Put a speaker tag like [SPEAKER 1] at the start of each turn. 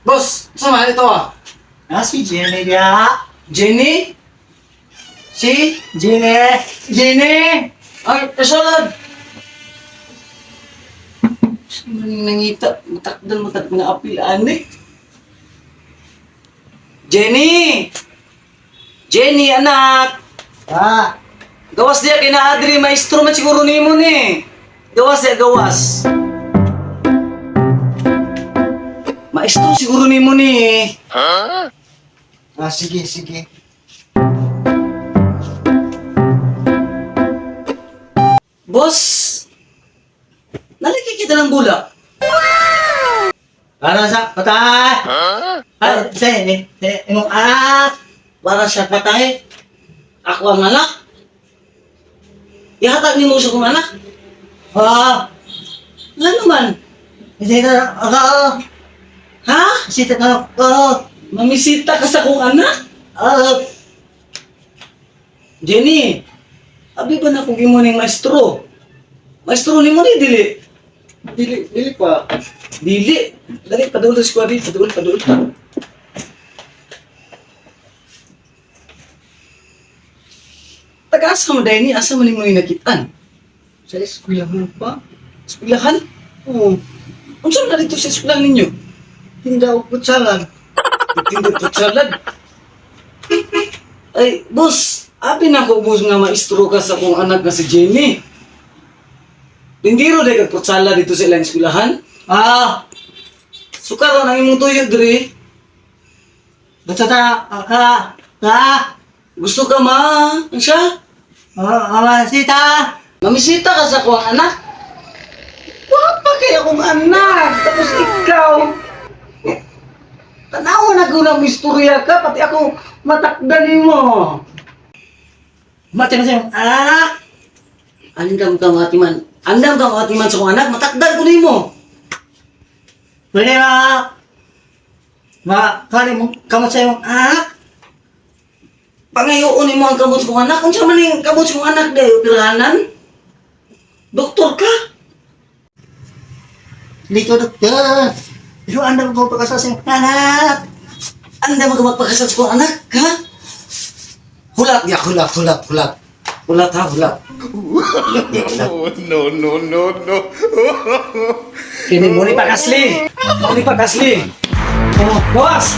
[SPEAKER 1] Boss, sama ito ah.
[SPEAKER 2] Si Jenny dia.
[SPEAKER 1] Jenny? Si?
[SPEAKER 2] Jenny.
[SPEAKER 1] Jenny! Ay, kasalad! Sino nang nangita? Matakdal na apilaan eh. Jenny! Jenny, anak! Gawas dia kina Adri, maestro man siguro nimo ni. Gawas dia, gawas. Maestro siguro nimo ni.
[SPEAKER 2] Sige, sige.
[SPEAKER 1] Boss, nalaki kita ng bulak.
[SPEAKER 2] Para sa patay. Imong anak. Para sa patay.
[SPEAKER 1] Ako ang anak. Ihatag ni mo sa kong anak. Ano naman?
[SPEAKER 2] Hindi na ako.
[SPEAKER 1] Ha?
[SPEAKER 2] Sita na ako.
[SPEAKER 1] Mamisita ka sa kong anak? Jenny, abi ba na kung imo ning maestro? Maestro ni mo ni dili.
[SPEAKER 2] Dili pa.
[SPEAKER 1] Dili. Dali, padul sa squad dito. Padul. Taga-asa mo dahil ni, asa mo ni mo nakitaan?
[SPEAKER 2] Sa eskwela mo pa.
[SPEAKER 1] Eskwelahan?
[SPEAKER 2] Oo.
[SPEAKER 1] Ang saan na dito sa eskwelahan ninyo?
[SPEAKER 2] Tinda ko kutsalan.
[SPEAKER 1] Tindot po salad. Ay, boss, abi na ko boss nga maestro ka sa kong anak nga si Jenny. Tindiro de kag putsala dito sa ilang eskwelahan? Sukaro nang imong tuyo diri.
[SPEAKER 2] Basta ta.
[SPEAKER 1] Gusto ka ma? Ang siya?
[SPEAKER 2] Sita.
[SPEAKER 1] Mamisita ka sa kong anak? Wapa kaya akong anak, tapos ikaw. Tanawa na ko ng istorya ka, pati ako matakdan mo.
[SPEAKER 2] Mati na sa'yo.
[SPEAKER 1] Andam ka matiman. Andam ka matiman sa kong anak, matakdan ko nimo.
[SPEAKER 2] Pwede kani mo kamot sa'yo.
[SPEAKER 1] Pangayoon mo ang kamot sa kong anak. Kung siya man yung kamot sa kong anak dahil operahanan. Doktor ka.
[SPEAKER 2] Dito, doktor. Pero andam ko pagkasal sa'yo. Anak.
[SPEAKER 1] Andam ka magpakasal sa kong anak, ha? Hulat ya, hulat. Hulat ha, hulat.
[SPEAKER 3] No.
[SPEAKER 1] Kini mo ni pakasli. Oh, gawas!